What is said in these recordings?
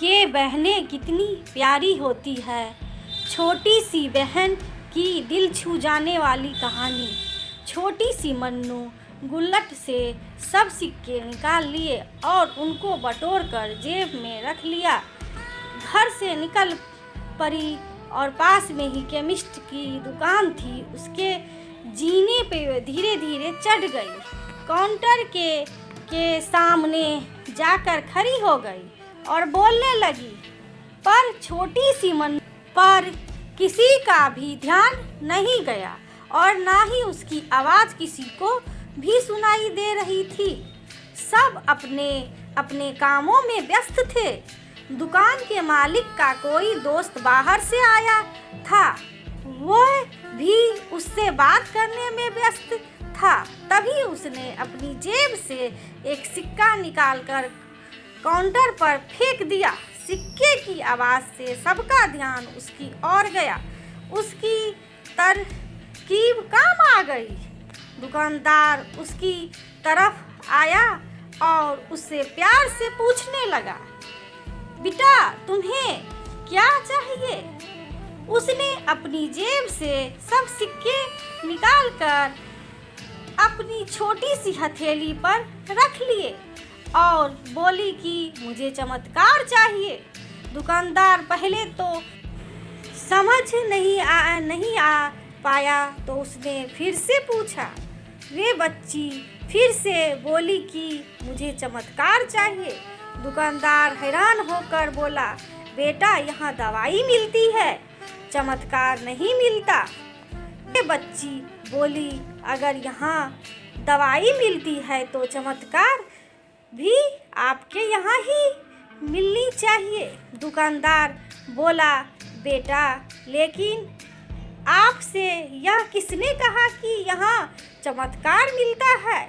ये बहनें कितनी प्यारी होती है। छोटी सी बहन की दिल छू जाने वाली कहानी। छोटी सी मन्नू गुल्लक से सब सिक्के निकाल लिए और उनको बटोर कर जेब में रख लिया। घर से निकल पड़ी और पास में ही केमिस्ट की दुकान थी, उसके जीने पे धीरे धीरे चढ़ गई। काउंटर के सामने जाकर खड़ी हो गई और बोलने लगी, पर छोटी सी मन पर किसी का भी ध्यान नहीं गया और ना ही उसकी आवाज़ किसी को भी सुनाई दे रही थी। सब अपने अपने कामों में व्यस्त थे। दुकान के मालिक का कोई दोस्त बाहर से आया था, वह भी उससे बात करने में व्यस्त था। तभी उसने अपनी जेब से एक सिक्का निकालकर काउंटर पर फेंक दिया। सिक्के की आवाज़ से सबका ध्यान उसकी ओर गया। उसकी तरकीब काम आ गई। दुकानदार उसकी तरफ आया और उससे प्यार से पूछने लगा, बेटा तुम्हें क्या चाहिए? उसने अपनी जेब से सब सिक्के निकालकर अपनी छोटी सी हथेली पर रख लिए और बोली कि मुझे चमत्कार चाहिए। दुकानदार पहले तो समझ नहीं आ पाया, तो उसने फिर से पूछा। वे बच्ची फिर से बोली कि मुझे चमत्कार चाहिए। दुकानदार हैरान होकर बोला, बेटा यहाँ दवाई मिलती है, चमत्कार नहीं मिलता। वे बच्ची बोली, अगर यहाँ दवाई मिलती है तो चमत्कार भी आपके यहाँ ही मिलनी चाहिए। दुकानदार बोला, बेटा लेकिन आपसे यह किसने कहा कि यहाँ चमत्कार मिलता है?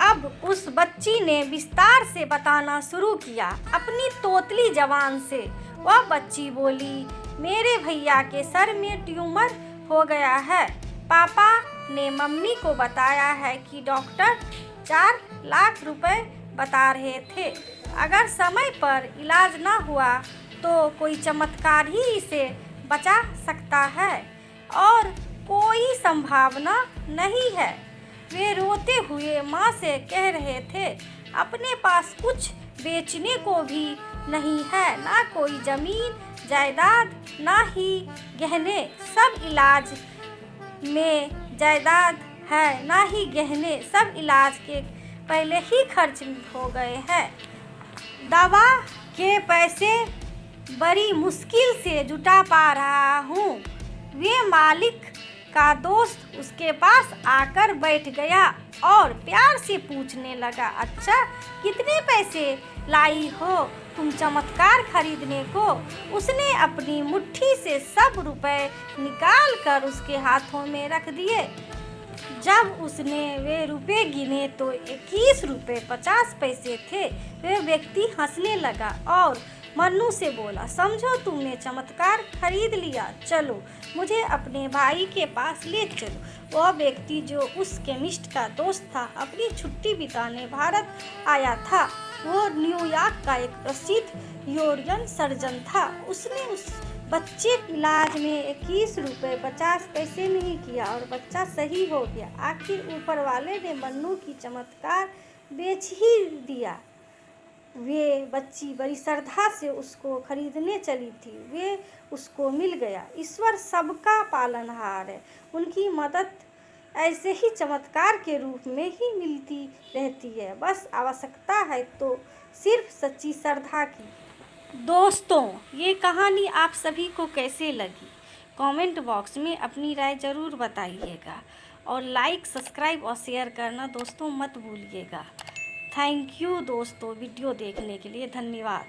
अब उस बच्ची ने विस्तार से बताना शुरू किया अपनी तोतली जबान से। वह बच्ची बोली, मेरे भैया के सर में ट्यूमर हो गया है। पापा ने मम्मी को बताया है कि डॉक्टर 4 लाख रुपए बता रहे थे। अगर समय पर इलाज ना हुआ तो कोई चमत्कार ही इसे बचा सकता है और कोई संभावना नहीं है। वे रोते हुए माँ से कह रहे थे, अपने पास कुछ बेचने को भी नहीं है, ना कोई ज़मीन जायदाद, ना ही गहने। सब इलाज में जायदाद है, ना ही गहने। सब इलाज के पहले ही खर्च हो गए हैं। दवा के पैसे बड़ी मुश्किल से जुटा पा रहा हूँ। वे मालिक का दोस्त उसके पास आकर बैठ गया और प्यार से पूछने लगा, अच्छा कितने पैसे लाई हो तुम चमत्कार खरीदने को? उसने अपनी मुट्ठी से सब रुपए निकाल कर उसके हाथों में रख दिए। जब उसने वे रुपए गिने तो 21 रुपये 50 पैसे थे। वे व्यक्ति हंसने लगा और मन्नू से बोला, समझो तुमने चमत्कार खरीद लिया, चलो मुझे अपने भाई के पास ले चलो। वह व्यक्ति जो उस केमिस्ट का दोस्त था, अपनी छुट्टी बिताने भारत आया था। वो न्यूयॉर्क का एक प्रसिद्ध यूरोपियन सर्जन था। उसने उस बच्चे इलाज में 21 रुपये 50 पैसे में ही किया और बच्चा सही हो गया। आखिर ऊपर वाले ने मन्नू की चमत्कार बेच ही दिया। वे बच्ची बड़ी श्रद्धा से उसको खरीदने चली थी। वे उसको मिल गया। ईश्वर सबका पालनहार है, उनकी मदद ऐसे ही चमत्कार के रूप में ही मिलती रहती है। बस आवश्यकता है तो सिर्फ सच्ची श्रद्धा की। दोस्तों, ये कहानी आप सभी को कैसे लगी? कमेंट बॉक्स में अपनी राय ज़रूर बताइएगा और लाइक, सब्सक्राइब और शेयर करना दोस्तों मत भूलिएगा। थैंक यू दोस्तों, वीडियो देखने के लिए धन्यवाद।